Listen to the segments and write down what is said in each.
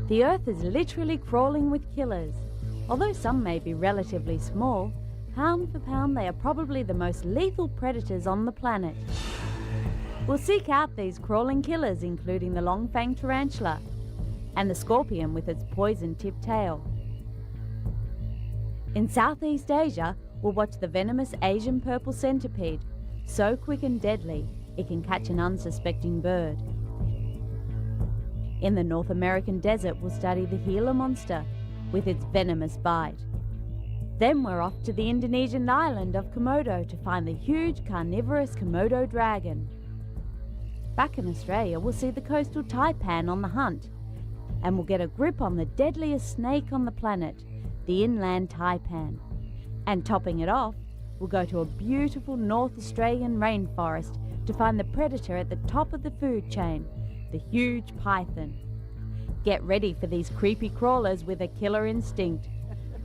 The Earth is literally crawling with killers. Although some may be relatively small, pound for pound they are probably the most lethal predators on the planet. We'll seek out these crawling killers, including the long-fanged tarantula and the scorpion with its poison-tipped tail. In Southeast Asia, we'll watch the venomous Asian purple centipede, so quick and deadly it can catch an unsuspecting bird. In the North American desert, we'll study the Gila monster with its venomous bite. Then we're off to the Indonesian island of Komodo to find the huge carnivorous Komodo dragon. Back in Australia, we'll see the coastal taipan on the hunt, and we'll get a grip on the deadliest snake on the planet, the inland taipan. And topping it off, we'll go to a beautiful North Australian rainforest to find the predator at the top of the food chain, the huge python. Get ready for these creepy crawlers with a killer instinct.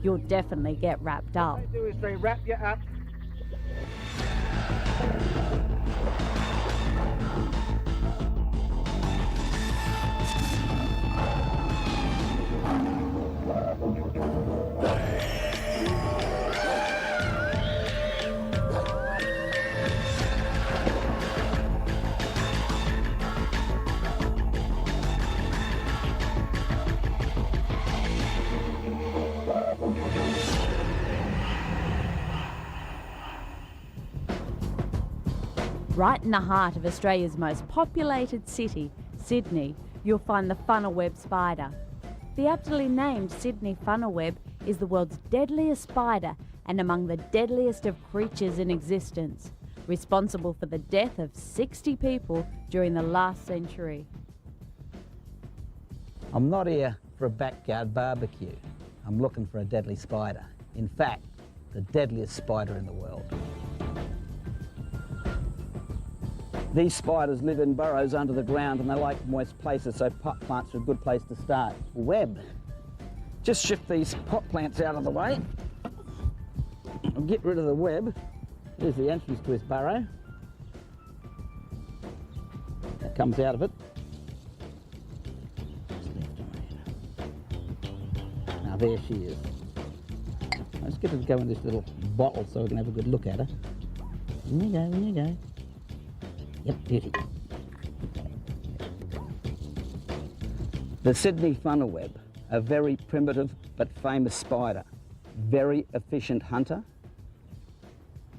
You'll definitely get wrapped up. What they do is they wrap you up. Right in the heart of Australia's most populated city, Sydney, you'll find the funnel web spider. The aptly named Sydney funnel web is the world's deadliest spider and among the deadliest of creatures in existence, responsible for the death of 60 people during the last century. I'm not here for a backyard barbecue. I'm looking for a deadly spider. In fact, the deadliest spider in the world. These spiders live in burrows under the ground and they like moist places, so pot plants are a good place to start. Web. Just shift these pot plants out of the way. I'll get rid of the web. There's the entrance to his burrow. That comes out of it. Now there she is. Let's get her to go in this little bottle so we can have a good look at her. In you go, in you go. Yep, beauty. The Sydney funnel web, a very primitive but famous spider, very efficient hunter.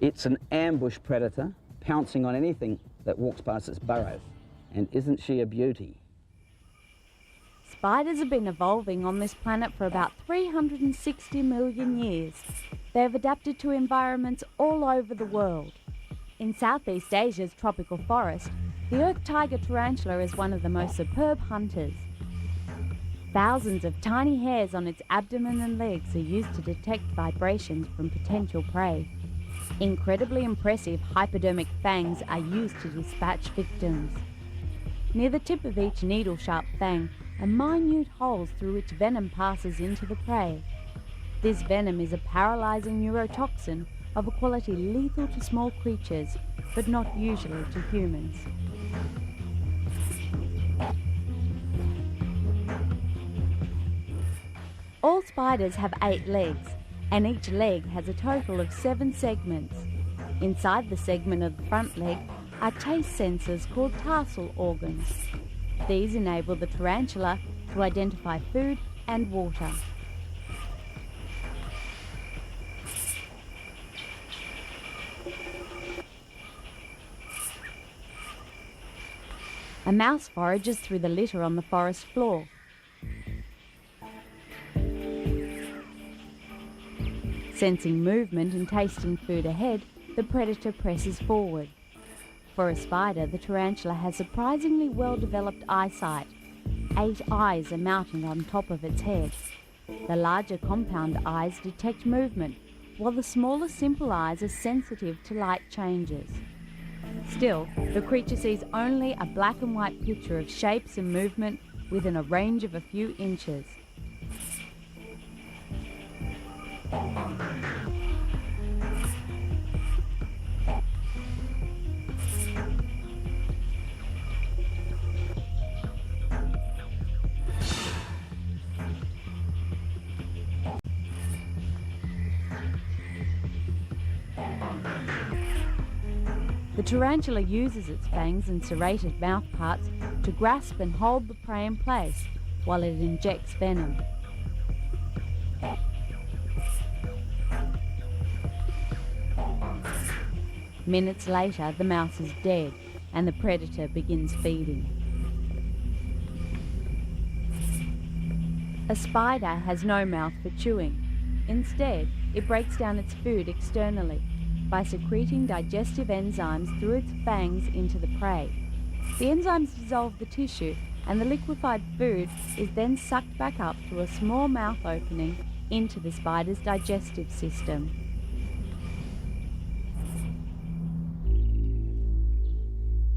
It's an ambush predator, pouncing on anything that walks past its burrow. And isn't she a beauty? Spiders have been evolving on this planet for about 360 million years. They have adapted to environments all over the world. In Southeast Asia's tropical forest, the earth tiger tarantula is one of the most superb hunters. Thousands of tiny hairs on its abdomen and legs are used to detect vibrations from potential prey. Incredibly impressive hypodermic fangs are used to dispatch victims. Near the tip of each needle-sharp fang are minute holes through which venom passes into the prey. This venom is a paralyzing neurotoxin of a quality lethal to small creatures, but not usually to humans. All spiders have 8 legs, and each leg has a total of 7 segments. Inside the segment of the front leg are taste sensors called tarsal organs. These enable the tarantula to identify food and water. A mouse forages through the litter on the forest floor. Sensing movement and tasting food ahead, the predator presses forward. For a spider, the tarantula has surprisingly well-developed eyesight. 8 eyes are mounted on top of its head. The larger compound eyes detect movement, while the smaller simple eyes are sensitive to light changes. Still, the creature sees only a black and white picture of shapes and movement within a range of a few inches. The tarantula uses its fangs and serrated mouth parts to grasp and hold the prey in place while it injects venom. Minutes later, the mouse is dead and the predator begins feeding. A spider has no mouth for chewing. Instead, it breaks down its food externally by secreting digestive enzymes through its fangs into the prey. The enzymes dissolve the tissue, and the liquefied food is then sucked back up through a small mouth opening into the spider's digestive system.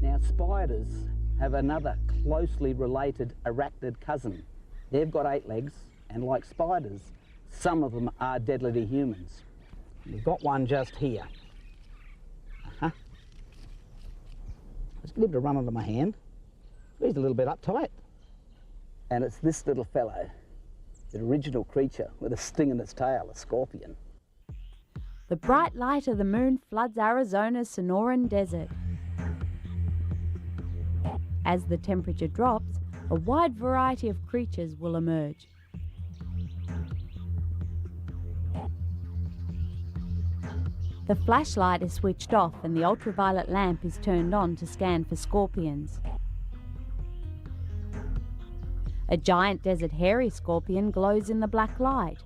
Now, spiders have another closely related arachnid cousin. They've got 8 legs, and like spiders, some of them are deadly to humans. We've got one just here. Let's give it a run under my hand. He's a little bit uptight. And it's this little fellow, the original creature with a sting in its tail, a scorpion. The bright light of the moon floods Arizona's Sonoran Desert. As the temperature drops, a wide variety of creatures will emerge. The flashlight is switched off and the ultraviolet lamp is turned on to scan for scorpions. A giant desert hairy scorpion glows in the black light.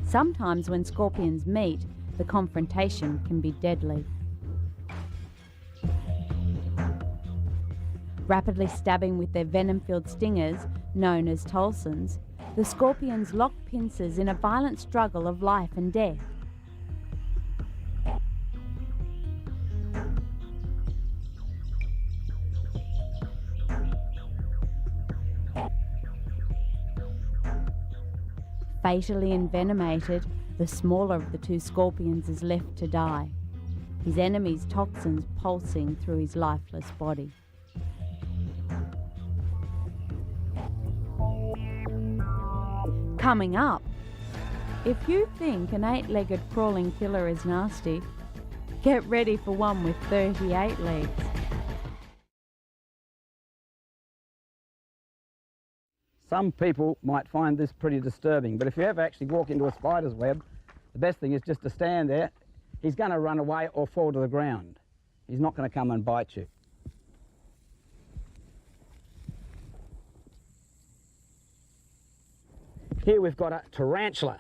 Sometimes when scorpions meet, the confrontation can be deadly. Rapidly stabbing with their venom-filled stingers, known as tollsons, the scorpions lock pincers in a violent struggle of life and death. Fatally envenomated, the smaller of the 2 scorpions is left to die, his enemy's toxins pulsing through his lifeless body. Coming up, if you think an 8-legged crawling killer is nasty, get ready for one with 38 legs. Some people might find this pretty disturbing, but if you ever actually walk into a spider's web, the best thing is just to stand there. He's going to run away or fall to the ground. He's not going to come and bite you. Here we've got a tarantula.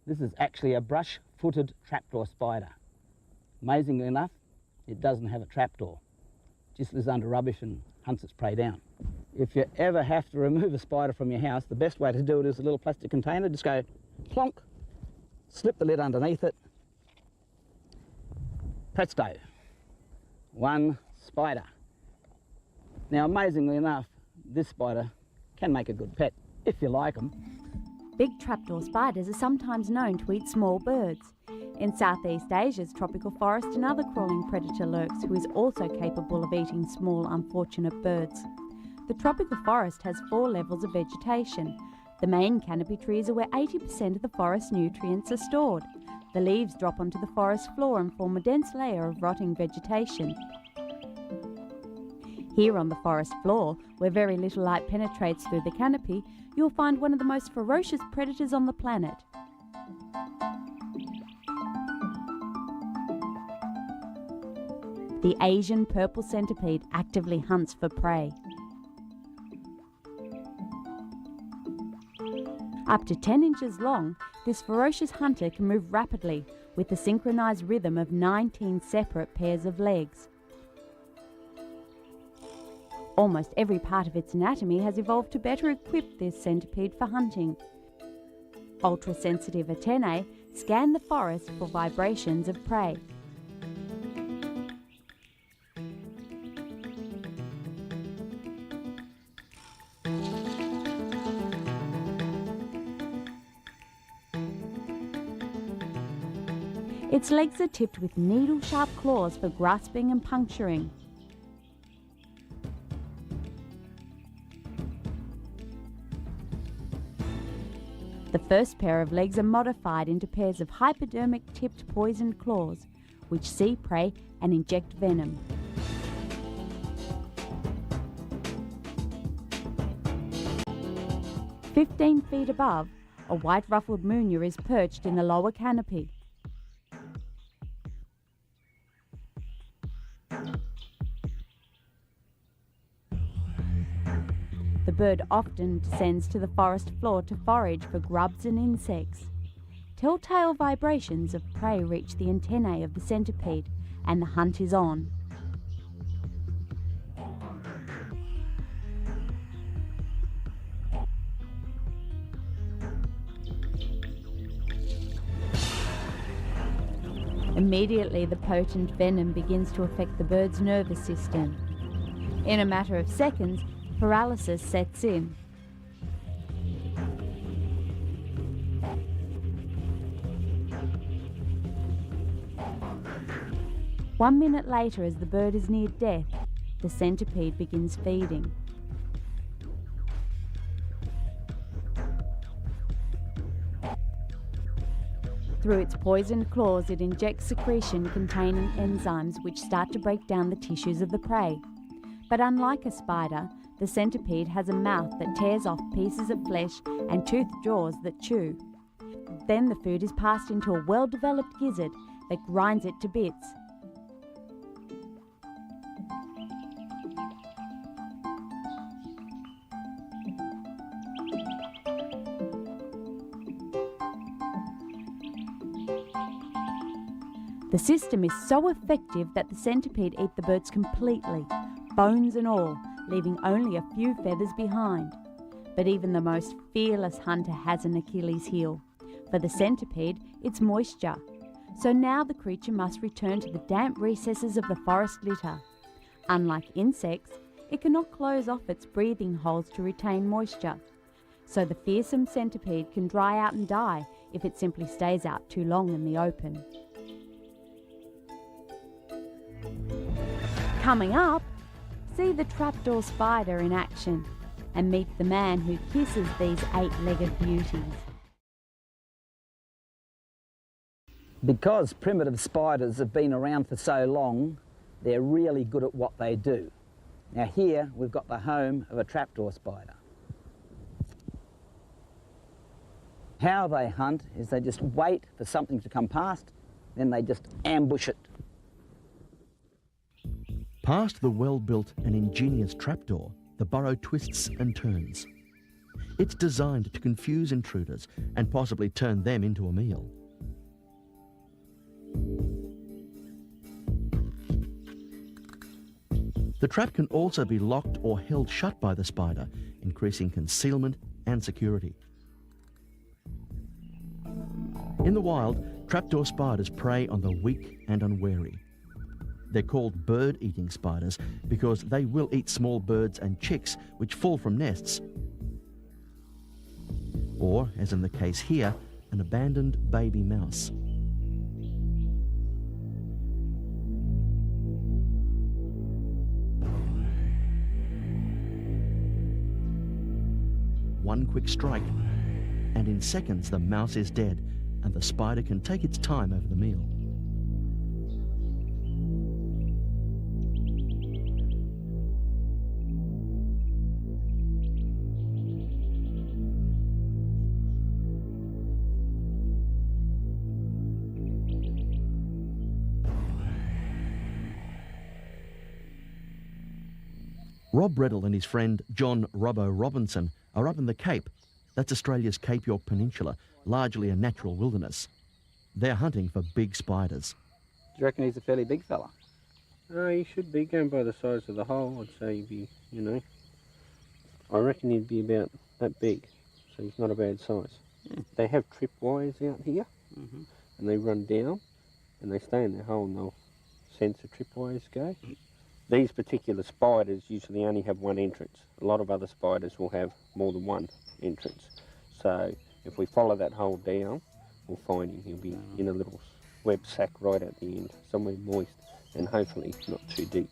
This is actually a brush-footed trapdoor spider. Amazingly enough, it doesn't have a trapdoor. It just lives under rubbish and hunts its prey down. If you ever have to remove a spider from your house, the best way to do it is a little plastic container. Just go plonk, slip the lid underneath it. Presto, one spider. Now, amazingly enough, this spider can make a good pet, if you like them. Big trapdoor spiders are sometimes known to eat small birds. In Southeast Asia's tropical forest, another crawling predator lurks who is also capable of eating small, unfortunate birds. The tropical forest has 4 levels of vegetation. The main canopy trees are where 80% of the forest nutrients are stored. The leaves drop onto the forest floor and form a dense layer of rotting vegetation. Here on the forest floor, where very little light penetrates through the canopy, you'll find one of the most ferocious predators on the planet. The Asian purple centipede actively hunts for prey. Up to 10 inches long, this ferocious hunter can move rapidly with the synchronized rhythm of 19 separate pairs of legs. Almost every part of its anatomy has evolved to better equip this centipede for hunting. Ultra-sensitive antennae scan the forest for vibrations of prey. Its legs are tipped with needle-sharp claws for grasping and puncturing. first pair of legs are modified into pairs of hypodermic tipped poisoned claws, which see prey and inject venom. "15 feet above, a white-ruffled munya is perched in the lower canopy. The bird often descends to the forest floor to forage for grubs and insects. Telltale vibrations of prey reach the antennae of the centipede, and the hunt is on. Immediately, the potent venom begins to affect the bird's nervous system. In a matter of seconds, paralysis sets in. One minute later, as the bird is near death, the centipede begins feeding. Through its poisoned claws, it injects secretion containing enzymes which start to break down the tissues of the prey. But unlike a spider, the centipede has a mouth that tears off pieces of flesh and toothed jaws that chew. Then the food is passed into a well-developed gizzard that grinds it to bits. The system is so effective that the centipede eat the birds completely, bones and all, leaving only a few feathers behind. But even the most fearless hunter has an Achilles heel. For the centipede, it's moisture. So now the creature must return to the damp recesses of the forest litter. Unlike insects, it cannot close off its breathing holes to retain moisture. So the fearsome centipede can dry out and die if it simply stays out too long in the open. Coming up, see the trapdoor spider in action and meet the man who kisses these eight-legged beauties. Because primitive spiders have been around for so long, they're really good at what they do. Now here we've got the home of a trapdoor spider. How they hunt is they just wait for something to come past, then they just ambush it. Past the well-built and ingenious trapdoor, the burrow twists and turns. It's designed to confuse intruders and possibly turn them into a meal. The trap can also be locked or held shut by the spider, increasing concealment and security. In the wild, trapdoor spiders prey on the weak and unwary. They're called bird-eating spiders because they will eat small birds and chicks which fall from nests. Or, as in the case here, an abandoned baby mouse. One quick strike, and in seconds the mouse is dead and the spider can take its time over the meal. Rob Reddle and his friend John Robbo Robinson are up in the Cape. That's Australia's Cape York Peninsula, largely a natural wilderness. They're hunting for big spiders. Do you reckon he's a fairly big fella? He should be, going by the size of the hole. I'd say he'd be, I reckon he'd be about that big, so he's not a bad size. They have tripwires out here, and they run down, and they stay in their hole, and they'll sense the tripwires go. These particular spiders usually only have one entrance. A lot of other spiders will have more than one entrance. So if we follow that hole down, we'll find him. He'll be in a little web sack right at the end, somewhere moist, and hopefully not too deep.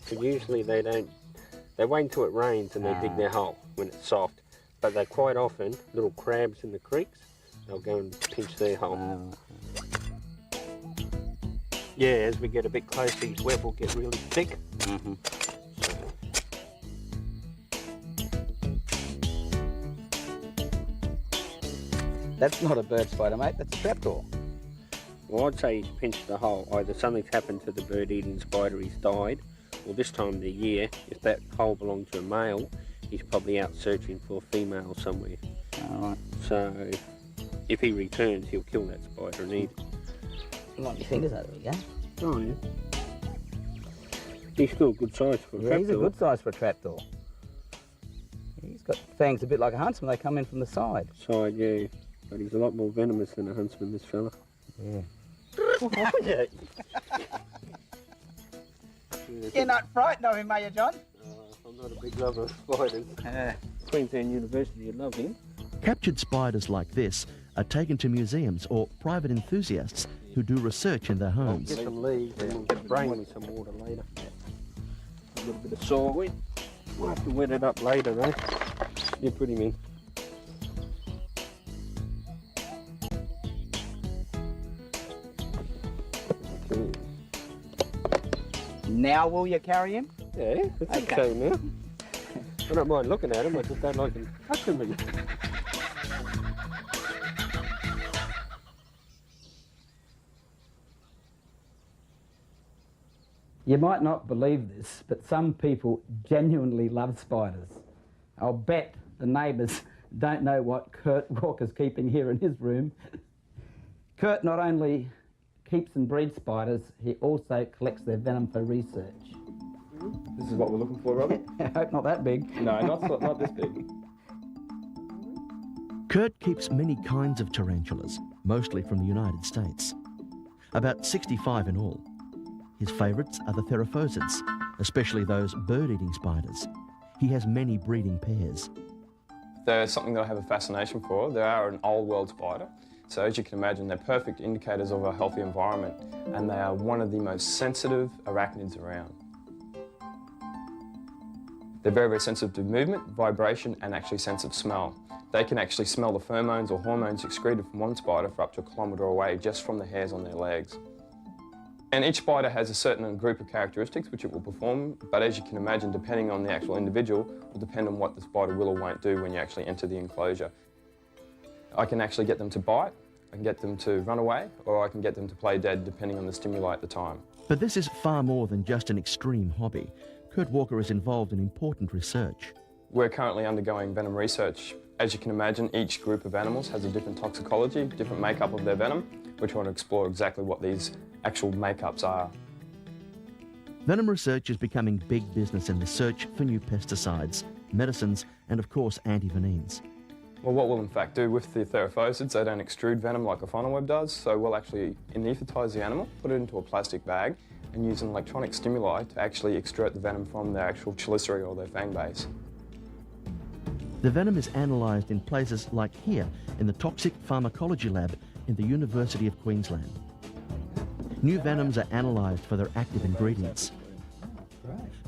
But usually they wait until it rains and they dig their hole when it's soft. But they're quite often little crabs in the creeks. They'll go and pinch their hole. Yeah, as we get a bit closer, his web will get really thick. That's not a bird spider, mate. That's a trapdoor. Well, I'd say he's pinched the hole. Either something's happened to the bird-eating spider, he's died, or this time of the year, if that hole belonged to a male, he's probably out searching for a female somewhere. Alright. So, if he returns, he'll kill that spider and eat it. You want your fingers out of it, yeah? Oh, yeah. He's still a good size for a trapdoor. He's a good size for a trapdoor. He's got fangs a bit like a huntsman. They come in from the side. Side, yeah. But he's a lot more venomous than a huntsman, this fella. Yeah. You're not frightened of him, are you, John? I'm not a big lover of spiders. Queensland University would love him. Captured spiders like this are taken to museums or private enthusiasts who do research in their homes. Get some leaves and we'll get brain with some water later. A little bit of soil wet. We'll have to wet it up later though. Yeah, put him in. Now will you carry him? Yeah, it's okay now. I don't mind looking at him, I just don't like him touching me. You might not believe this, but some people genuinely love spiders. I'll bet the neighbours don't know what Kurt Walker's keeping here in his room. Kurt not only keeps and breeds spiders, he also collects their venom for research. This is what we're looking for, Robert? I hope not that big. No, not this big. Kurt keeps many kinds of tarantulas, mostly from the United States. About 65 in all. His favourites are the theraphosids, especially those bird-eating spiders. He has many breeding pairs. They're something that I have a fascination for. They are an old world spider. So as you can imagine, they're perfect indicators of a healthy environment, and they are one of the most sensitive arachnids around. They're very, very sensitive to movement, vibration, and actually sense of smell. They can actually smell the pheromones or hormones excreted from one spider for up to 1 kilometre away just from the hairs on their legs. And each spider has a certain group of characteristics which it will perform, but as you can imagine, depending on the actual individual, will depend on what the spider will or won't do when you actually enter the enclosure. I can actually get them to bite, I can get them to run away, or I can get them to play dead depending on the stimuli at the time. But this is far more than just an extreme hobby. Kurt Walker is involved in important research. We're currently undergoing venom research. As you can imagine, each group of animals has a different toxicology, different makeup of their venom. We're trying to explore exactly what these actual makeups are. Venom research is becoming big business in the search for new pesticides, medicines, and of course antivenines. Well, what we'll in fact do with the theraphosids, they don't extrude venom like a funnel web does, so we'll actually anaesthetise the animal, put it into a plastic bag, and use an electronic stimuli to actually extract the venom from their actual chelicerae or their fang base. The venom is analysed in places like here in the Toxic Pharmacology Lab in the University of Queensland. New venoms are analysed for their active ingredients.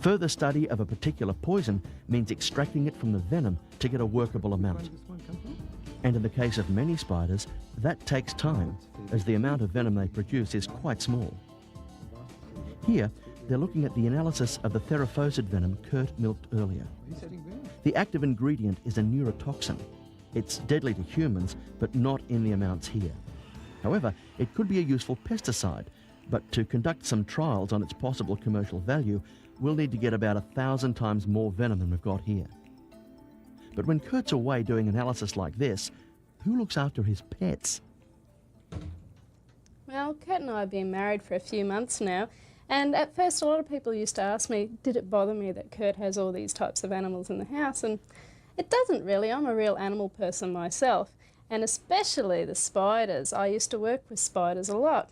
Further study of a particular poison means extracting it from the venom to get a workable amount. And in the case of many spiders, that takes time, as the amount of venom they produce is quite small. Here, they're looking at the analysis of the theraphosid venom Kurt milked earlier. The active ingredient is a neurotoxin. It's deadly to humans, but not in the amounts here. However, it could be a useful pesticide, but to conduct some trials on its possible commercial value, we'll need to get about 1,000 times more venom than we've got here. But when Kurt's away doing analysis like this, who looks after his pets? Well, Kurt and I have been married for a few months now, and at first a lot of people used to ask me, did it bother me that Kurt has all these types of animals in the house? And it doesn't really. I'm a real animal person myself, and especially the spiders. I used to work with spiders a lot,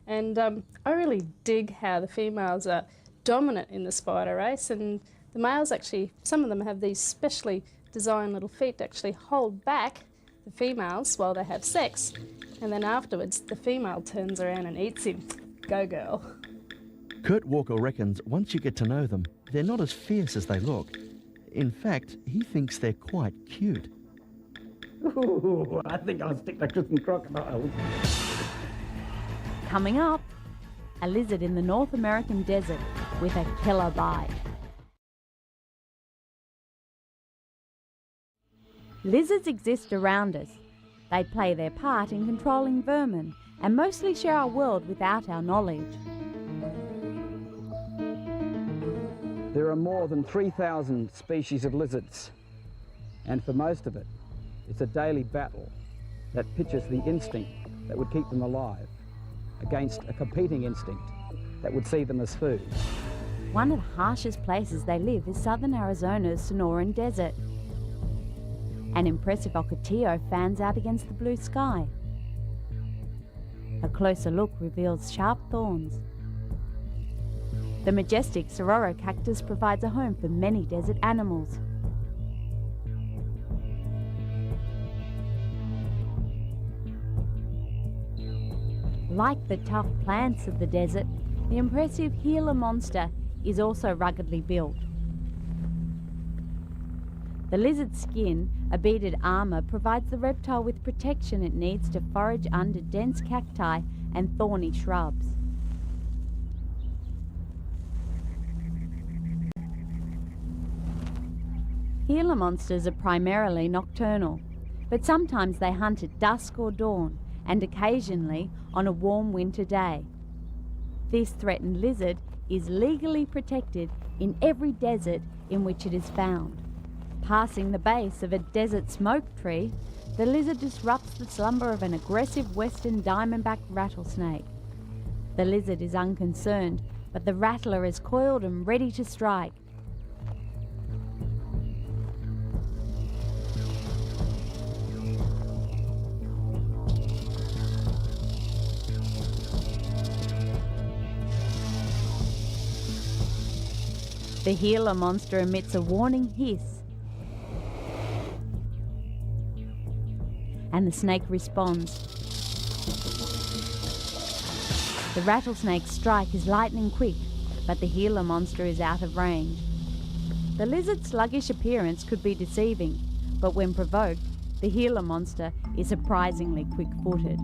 and I really dig how the females are dominant in the spider race, and the males actually, some of them have these specially designed little feet to actually hold back the females while they have sex, and then afterwards the female turns around and eats him. Go girl. Kurt Walker reckons once you get to know them, they're not as fierce as they look. In fact, he thinks they're quite cute. Ooh, I think I'll stick to kissing crocodiles. Coming up, a lizard in the North American desert with a killer bite. Lizards exist around us. They play their part in controlling vermin and mostly share our world without our knowledge. There are more than 3,000 species of lizards, and for most of it, it's a daily battle that pitches the instinct that would keep them alive against a competing instinct that would see them as food. One of the harshest places they live is southern Arizona's Sonoran Desert. An impressive ocotillo fans out against the blue sky. A closer look reveals sharp thorns. The majestic Sororo cactus provides a home for many desert animals. Like the tough plants of the desert, the impressive Gila monster is also ruggedly built. The lizard's skin, a beaded armour, provides the reptile with protection it needs to forage under dense cacti and thorny shrubs. Gila monsters are primarily nocturnal, but sometimes they hunt at dusk or dawn, and occasionally on a warm winter day. This threatened lizard is legally protected in every desert in which it is found. Passing the base of a desert smoke tree, the lizard disrupts the slumber of an aggressive western diamondback rattlesnake. The lizard is unconcerned, but the rattler is coiled and ready to strike. The Gila monster emits a warning hiss, and the snake responds. The rattlesnake's strike is lightning quick, but the Gila monster is out of range. The lizard's sluggish appearance could be deceiving, but when provoked, the Gila monster is surprisingly quick-footed.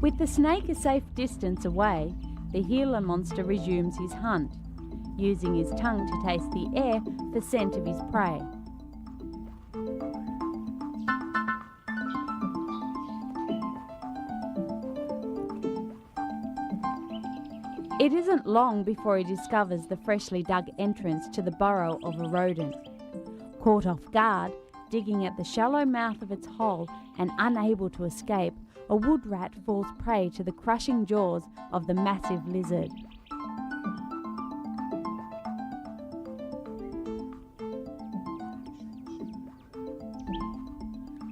With the snake a safe distance away, the Gila monster resumes his hunt, using his tongue to taste the air for scent of his prey. It isn't long before he discovers the freshly dug entrance to the burrow of a rodent. Caught off guard, digging at the shallow mouth of its hole and unable to escape, a wood rat falls prey to the crushing jaws of the massive lizard.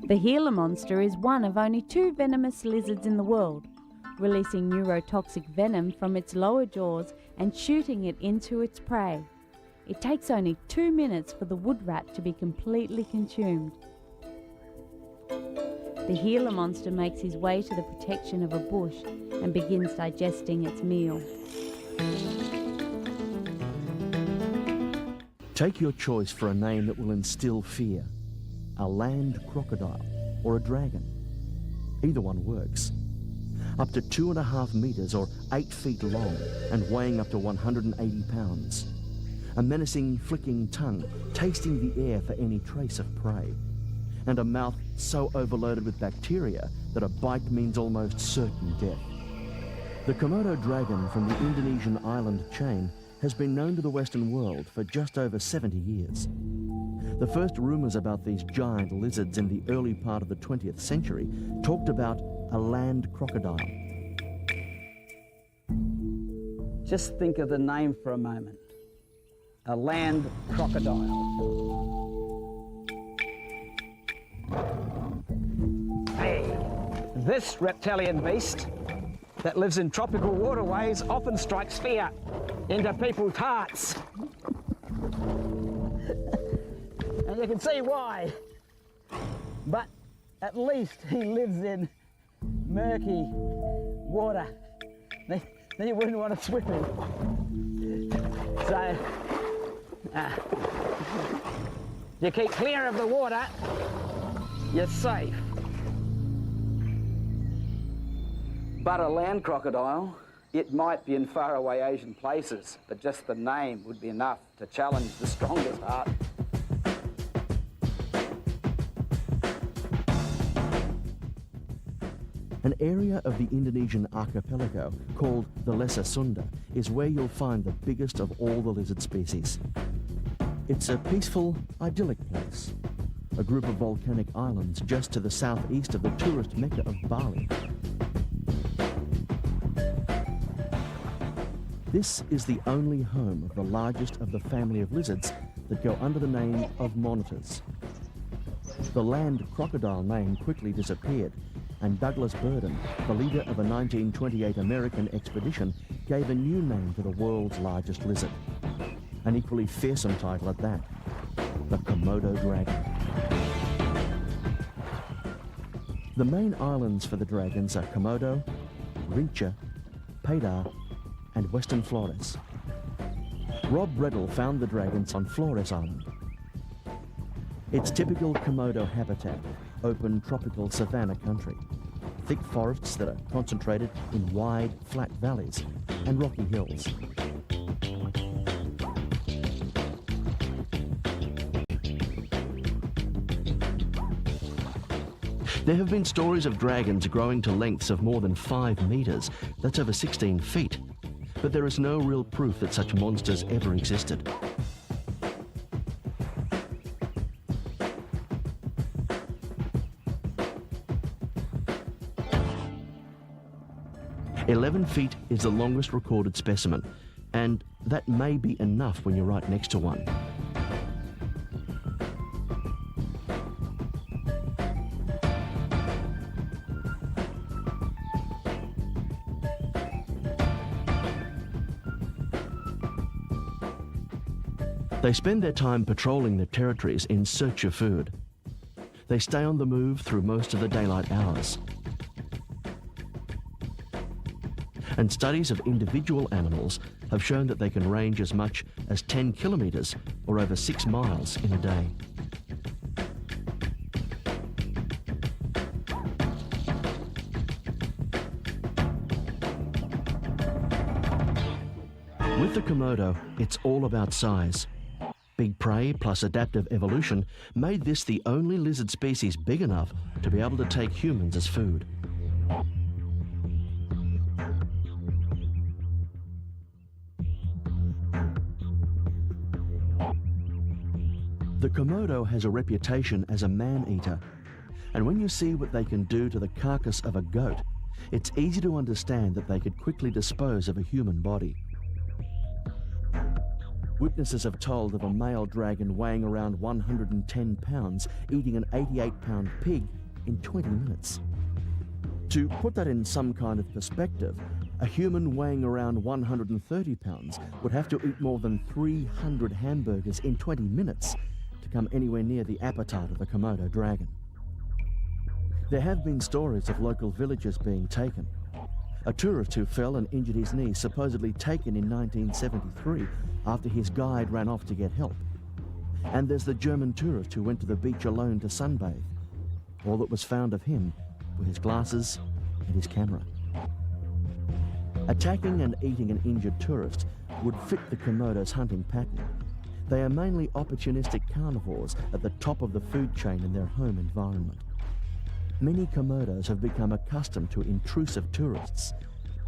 The Gila monster is one of only 2 venomous lizards in the world, releasing neurotoxic venom from its lower jaws and shooting it into its prey. It takes only 2 minutes for the wood rat to be completely consumed. The Gila monster makes his way to the protection of a bush and begins digesting its meal. Take your choice for a name that will instill fear. A land crocodile or a dragon. Either one works. Up to 2.5 metres or 8 feet long and weighing up to 180 pounds. A menacing, flicking tongue, tasting the air for any trace of prey. And a mouth so overloaded with bacteria that a bite means almost certain death. The Komodo dragon from the Indonesian island chain has been known to the Western world for just over 70 years. The first rumours about these giant lizards in the early part of the 20th century talked about a land crocodile. Just think of the name for a moment. A land crocodile. Hey, this reptilian beast that lives in tropical waterways often strikes fear into people's hearts. And you can see why. But at least he lives in murky water. Then you wouldn't want to swim in. So, You keep clear of the water, you're safe. But a land crocodile, it might be in faraway Asian places, but just the name would be enough to challenge the strongest heart. An area of the Indonesian archipelago called the Lesser Sunda is where you'll find the biggest of all the lizard species. It's a peaceful, idyllic place, a group of volcanic islands just to the southeast of the tourist mecca of Bali. This is the only home of the largest of the family of lizards that go under the name of monitors. The land crocodile name quickly disappeared, and Douglas Burden, the leader of a 1928 American expedition, gave a new name to the world's largest lizard. An equally fearsome title at that, the Komodo dragon. The main islands for the dragons are Komodo, Rinca, Padar, and Western Flores. Rob Reddell found the dragons on Flores Island. It's typical Komodo habitat, open tropical savanna country, thick forests that are concentrated in wide, flat valleys and rocky hills. There have been stories of dragons growing to lengths of more than 5 meters, that's over 16 feet, but there is no real proof that such monsters ever existed. "11 feet is the longest recorded specimen, and that may be enough when you're right next to one. They spend their time patrolling their territories in search of food. They stay on the move through most of the daylight hours. And studies of individual animals have shown that they can range as much as 10 kilometres or over 6 miles in a day. With the Komodo, it's all about size. Big prey plus adaptive evolution made this the only lizard species big enough to be able to take humans as food. The Komodo has a reputation as a man-eater, and when you see what they can do to the carcass of a goat, it's easy to understand that they could quickly dispose of a human body. Witnesses have told of a male dragon weighing around 110 pounds eating an 88-pound pig in 20 minutes. To put that in some kind of perspective, a human weighing around 130 pounds would have to eat more than 300 hamburgers in 20 minutes to come anywhere near the appetite of the Komodo dragon. There have been stories of local villagers being taken. A tourist who fell and injured his knee supposedly taken in 1973 after his guide ran off to get help. And there's the German tourist who went to the beach alone to sunbathe. All that was found of him were his glasses and his camera. Attacking and eating an injured tourist would fit the Komodo's hunting pattern. They are mainly opportunistic carnivores at the top of the food chain in their home environment. Many Komodos have become accustomed to intrusive tourists,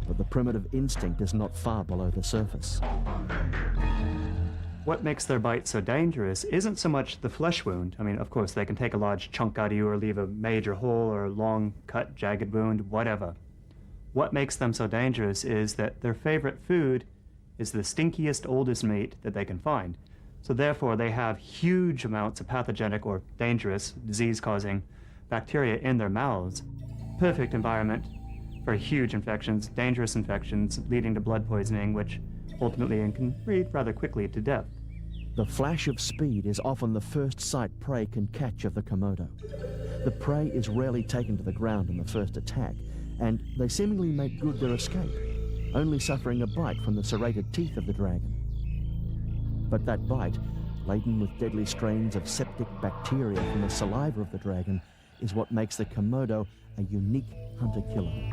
but the primitive instinct is not far below the surface. What makes their bite so dangerous isn't so much the flesh wound. I mean, of course, they can take a large chunk out of you or leave a major hole or a long cut, jagged wound, whatever. What makes them so dangerous is that their favorite food is the stinkiest, oldest meat that they can find. So therefore, they have huge amounts of pathogenic or dangerous, disease-causing bacteria in their mouths. Perfect environment for huge infections, dangerous infections, leading to blood poisoning, which ultimately can lead rather quickly to death. The flash of speed is often the first sight prey can catch of the Komodo. The prey is rarely taken to the ground in the first attack, and they seemingly make good their escape, only suffering a bite from the serrated teeth of the dragon. But that bite laden with deadly strains of septic bacteria from the saliva of the dragon, is what makes the Komodo a unique hunter-killer.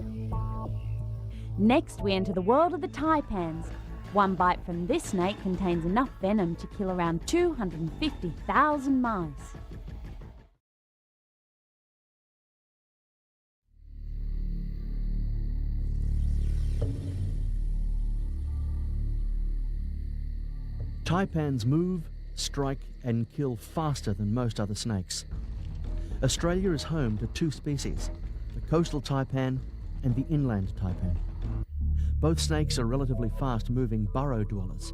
Next, we enter the world of the taipans. One bite from this snake contains enough venom to kill around 250,000 mice. Taipans move, strike and kill faster than most other snakes. Australia is home to two species, the coastal taipan and the inland taipan. Both snakes are relatively fast-moving burrow dwellers,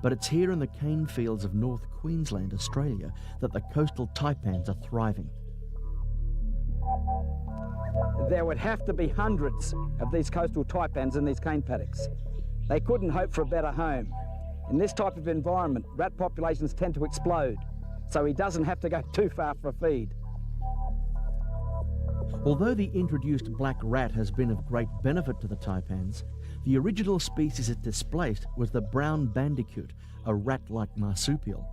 but it's here in the cane fields of North Queensland, Australia, that the coastal taipans are thriving. There would have to be hundreds of these coastal taipans in these cane paddocks. They couldn't hope for a better home. In this type of environment, rat populations tend to explode, so he doesn't have to go too far for a feed. Although the introduced black rat has been of great benefit to the taipans, the original species it displaced was the brown bandicoot, a rat-like marsupial.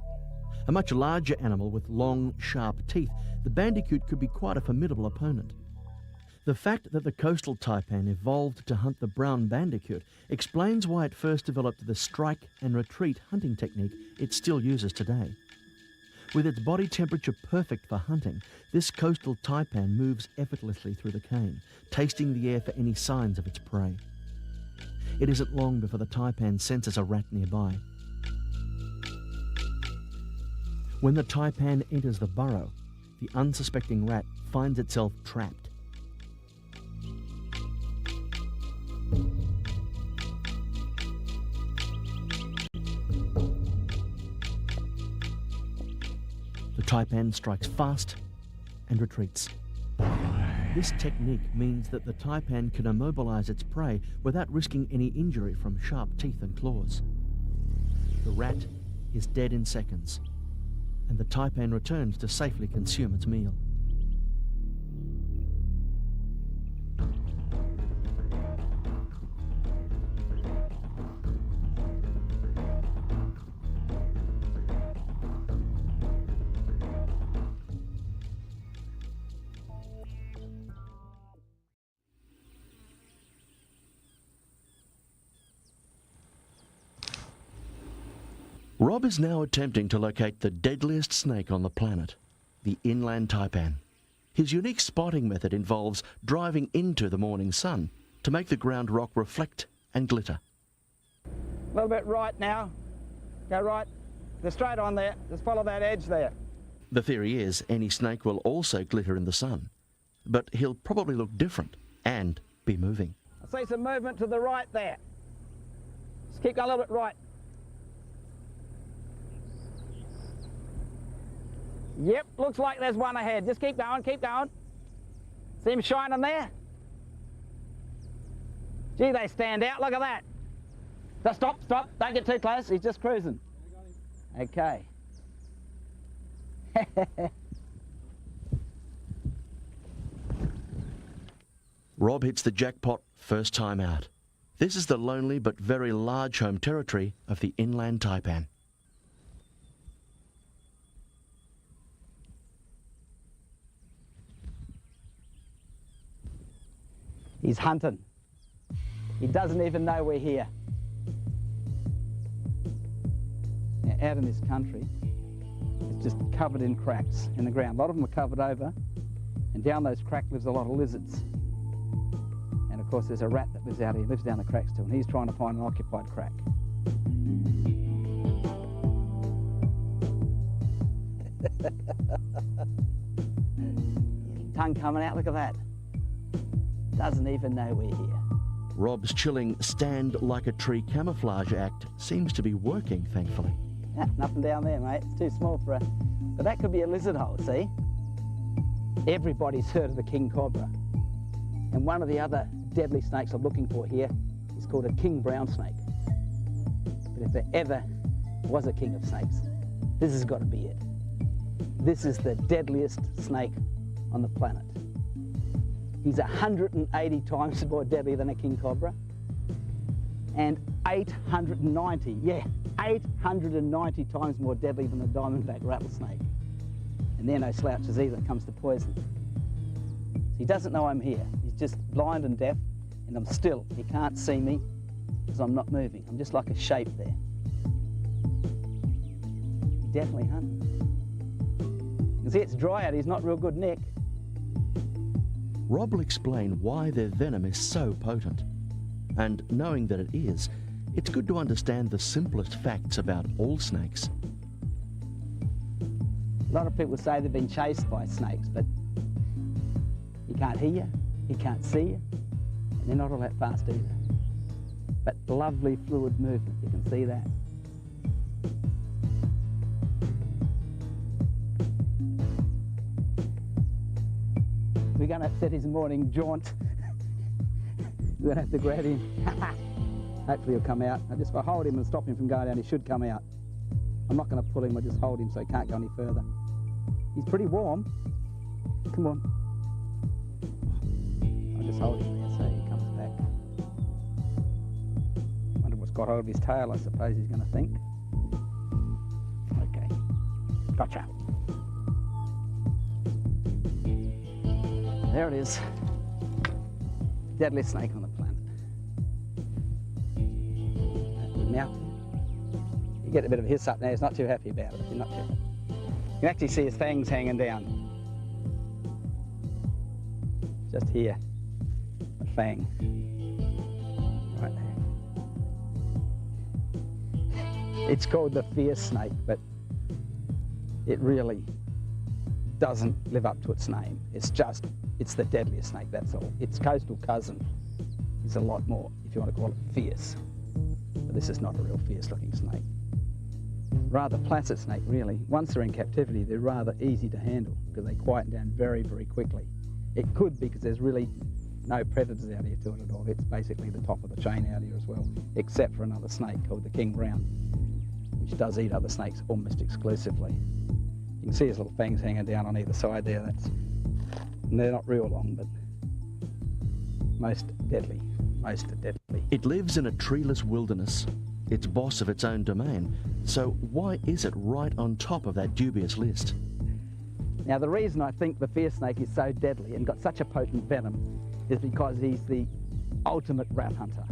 A much larger animal with long, sharp teeth, the bandicoot could be quite a formidable opponent. The fact that the coastal taipan evolved to hunt the brown bandicoot explains why it first developed the strike and retreat hunting technique it still uses today. With its body temperature perfect for hunting, this coastal taipan moves effortlessly through the cane, tasting the air for any signs of its prey. It isn't long before the taipan senses a rat nearby. When the taipan enters the burrow, the unsuspecting rat finds itself trapped. The taipan strikes fast and retreats. This technique means that the taipan can immobilize its prey without risking any injury from sharp teeth and claws. The rat is dead in seconds, and the taipan returns to safely consume its meal. Rob is now attempting to locate the deadliest snake on the planet, the inland taipan. His unique spotting method involves driving into the morning sun to make the ground rock reflect and glitter. A little bit right now. Go right. Go straight on there. Just follow that edge there. The theory is any snake will also glitter in the sun, but he'll probably look different and be moving. I see some movement to the right there. Just keep going a little bit right. Yep, looks like there's one ahead. Just keep going, keep going. See him shining there? Gee, they stand out, look at that. Just stop, stop, don't get too close, he's just cruising. Okay. Rob hits the jackpot first time out. This is the lonely but very large home territory of the inland taipan. He's hunting. He doesn't even know we're here. Now, out in this country, it's just covered in cracks in the ground. A lot of them are covered over, and down those cracks lives a lot of lizards. And of course, there's a rat that lives out here, lives down the cracks too, and he's trying to find an occupied crack. Tongue coming out, look at that. Doesn't even know we're here. Rob's chilling stand-like-a-tree camouflage act seems to be working, thankfully. Yeah, nothing down there, mate. It's too small for a... But that could be a lizard hole, see? Everybody's heard of the king cobra. And one of the other deadly snakes I'm looking for here is called a king brown snake. But if there ever was a king of snakes, this has got to be it. This is the deadliest snake on the planet. He's 180 times more deadly than a king cobra, and 890, yeah, 890 times more deadly than the diamondback rattlesnake. And they're no slouches either when it comes to poison. He doesn't know I'm here. He's just blind and deaf, and I'm still. He can't see me because I'm not moving. I'm just like a shape there. He definitely hunting. You can see it's dry out. He's not real good Nick. Rob will explain why their venom is so potent. And knowing that it is, it's good to understand the simplest facts about all snakes. A lot of people say they've been chased by snakes, but he can't hear you, he can't see you, and they're not all that fast either. But lovely fluid movement, you can see that. We're going to set his morning jaunt. We're going to have to grab him. Hopefully he'll come out. If I hold him and stop him from going down, he should come out. I'm not going to pull him, I'll just hold him so he can't go any further. He's pretty warm. Come on. I'll just hold him there so he comes back. Wonder what's got hold of his tail, I suppose he's going to think. Okay. Gotcha. There it is. Deadliest snake on the planet. Now, you get a bit of a hiss up there. He's not too happy about it. He's not too happy. You can actually see his fangs hanging down. Just here, a fang. Right there. It's called the fierce snake, but it really doesn't live up to its name. It's the deadliest snake, that's all. Its coastal cousin is a lot more, if you want to call it fierce. But this is not a real fierce looking snake. Rather placid snake, really. Once they're in captivity, they're rather easy to handle because they quieten down very, very quickly. It could be because there's really no predators out here to it at all. It's basically the top of the chain out here as well, except for another snake called the king brown, which does eat other snakes almost exclusively. You can see his little fangs hanging down on either side there. And they're not real long, but most deadly, most deadly. It lives in a treeless wilderness. It's boss of its own domain. So why is it right on top of that dubious list? Now, the reason I think the fierce snake is so deadly and got such a potent venom is because he's the ultimate rat hunter.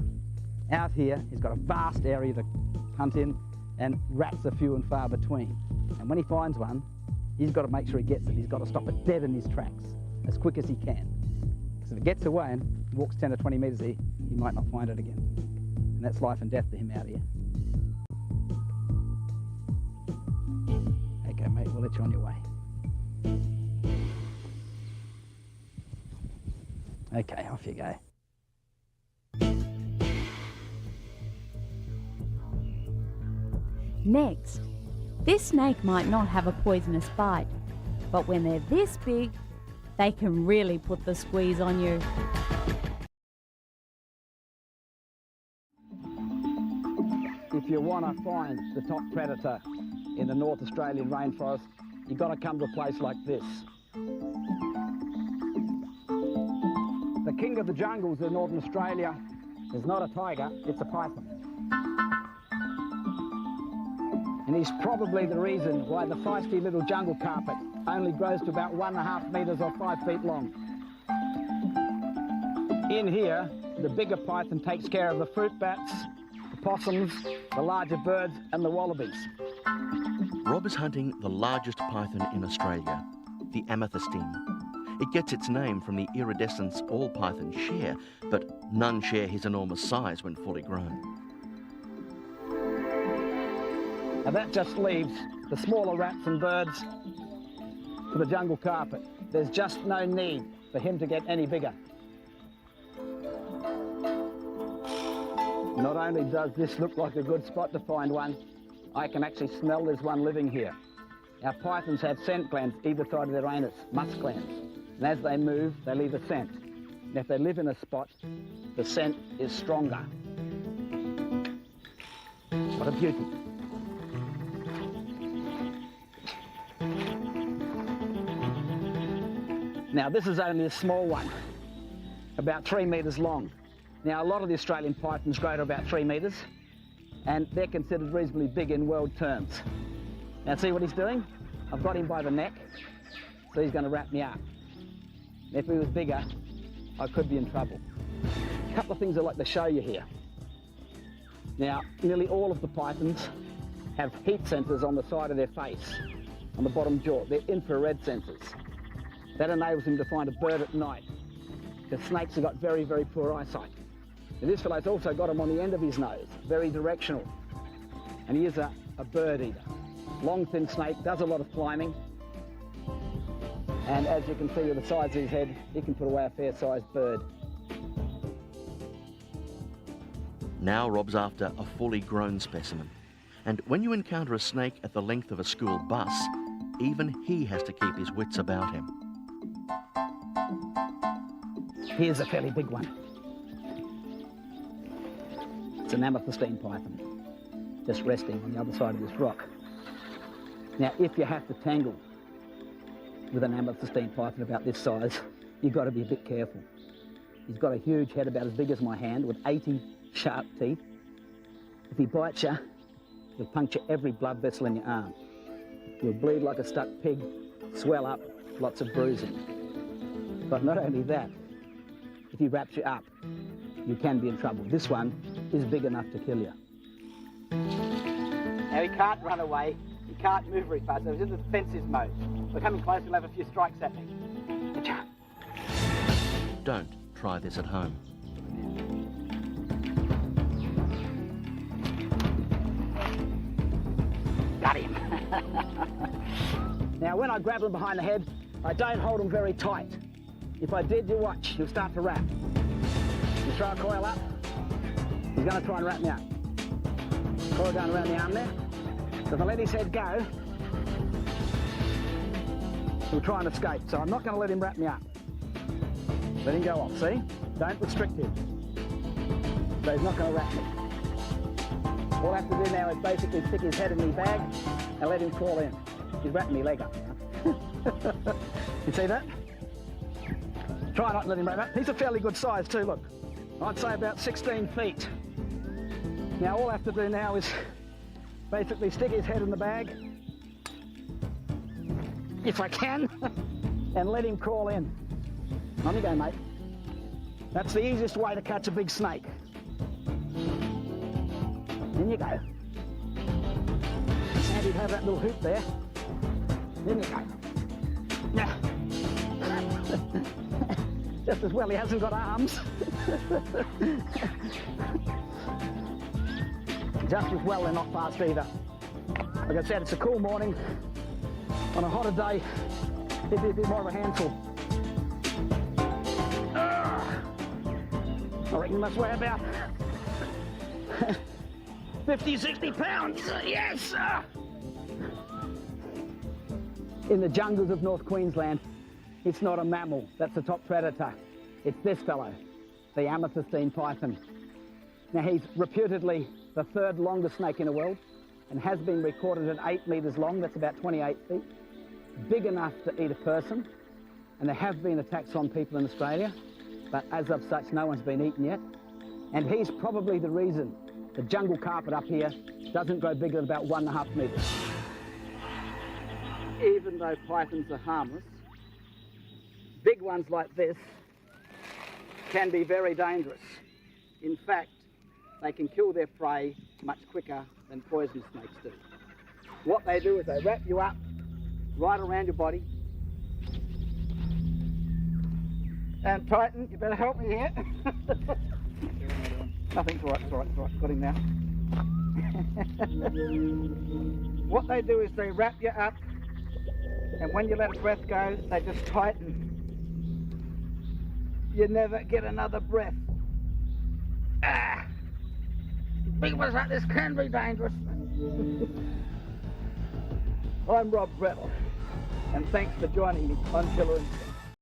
Out here, he's got a vast area to hunt in, and rats are few and far between. And when he finds one, he's got to make sure he gets it. He's got to stop it dead in his tracks as quick as he can. Because if it gets away and walks 10 or 20 metres here, he might not find it again. And that's life and death to him out here. Okay, mate, we'll let you on your way. Okay, off you go. Next, this snake might not have a poisonous bite, but when they're this big, they can really put the squeeze on you. If you want to find the top predator in the North Australian rainforest, you've got to come to a place like this. The king of the jungles in Northern Australia is not a tiger, it's a python. And he's probably the reason why the feisty little jungle carpet only grows to about 1.5 metres or 5 feet long. In here, the bigger python takes care of the fruit bats, the possums, the larger birds and the wallabies. Rob is hunting the largest python in Australia, the amethystine. It gets its name from the iridescence all pythons share, but none share his enormous size when fully grown. Now that just leaves the smaller rats and birds for the jungle carpet. There's just no need for him to get any bigger. Not only does this look like a good spot to find one, I can actually smell there's one living here. Our pythons have scent glands either side of their anus, musk glands. And as they move, they leave a scent. And if they live in a spot, the scent is stronger. What a beauty. Now this is only a small one, about 3 metres long. Now, a lot of the Australian pythons grow to about 3 metres, and they're considered reasonably big in world terms. Now, see what he's doing? I've got him by the neck, so he's going to wrap me up. If he was bigger, I could be in trouble. A couple of things I'd like to show you here. Now, nearly all of the pythons have heat sensors on the side of their face, on the bottom jaw. They're infrared sensors. That enables them to find a bird at night, because snakes have got very, very poor eyesight. And this fellow's also got him on the end of his nose, very directional. And he is a bird eater. Long, thin snake, does a lot of climbing. And as you can see with the size of his head, he can put away a fair-sized bird. Now Rob's after a fully grown specimen. And when you encounter a snake at the length of a school bus, even he has to keep his wits about him. Here's a fairly big one. It's an amethystine python, just resting on the other side of this rock. Now, if you have to tangle with an amethystine python about this size, you've got to be a bit careful. He's got a huge head about as big as my hand with 80 sharp teeth. If he bites you, he'll puncture every blood vessel in your arm. You'll bleed like a stuck pig, swell up, lots of bruising. But not only that, if he wraps you up, you can be in trouble. This one is big enough to kill you. Now, he can't run away. He can't move very fast. So he's in the defensive mode. We're coming close, he'll have a few strikes at me. Don't try this at home. Got him. Now, when I grab him behind the head, I don't hold him very tight. If I did, you watch, he'll start to wrap. You throw a coil up, he's going to try and wrap me up. Coil down around the arm there. So if I let his head go, he'll try and escape. So I'm not going to let him wrap me up. Let him go off, see? Don't restrict him. So he's not going to wrap me. All I have to do now is basically stick his head in my bag and let him crawl in. He's wrapping my leg up now. You see that? Try not to let him wrap up. He's a fairly good size too, look. I'd say about 16 feet. Now all I have to do now is basically stick his head in the bag, if I can, and let him crawl in. On you go, mate. That's the easiest way to catch a big snake. In you go. It's handy to have that little hoop there. In you go. Now, just as well he hasn't got arms. Just as well they're not fast either. Like I said, it's a cool morning. On a hotter day, it'd be a bit more of a handful. I reckon he must weigh about 50, 60 pounds. Yes! In the jungles of North Queensland, it's not a mammal. That's the top predator. It's this fellow, the amethystine python. Now, he's reputedly the third longest snake in the world and has been recorded at 8 metres long. That's about 28 feet. Big enough to eat a person. And there have been attacks on people in Australia, but as of such, no one's been eaten yet. And he's probably the reason the jungle carpet up here doesn't grow bigger than about 1.5 metres. Even though pythons are harmless, big ones like this can be very dangerous. In fact, they can kill their prey much quicker than poisonous snakes do. What they do is they wrap you up right around your body and tighten. You better help me here. Nothing's all right, it's all right, it's all right. Got him now. What they do is they wrap you up, and when you let a breath go, they just tighten. You never get another breath. Big ones like this can be dangerous. I'm Rob Brettle, and thanks for joining me on Killer Instinct.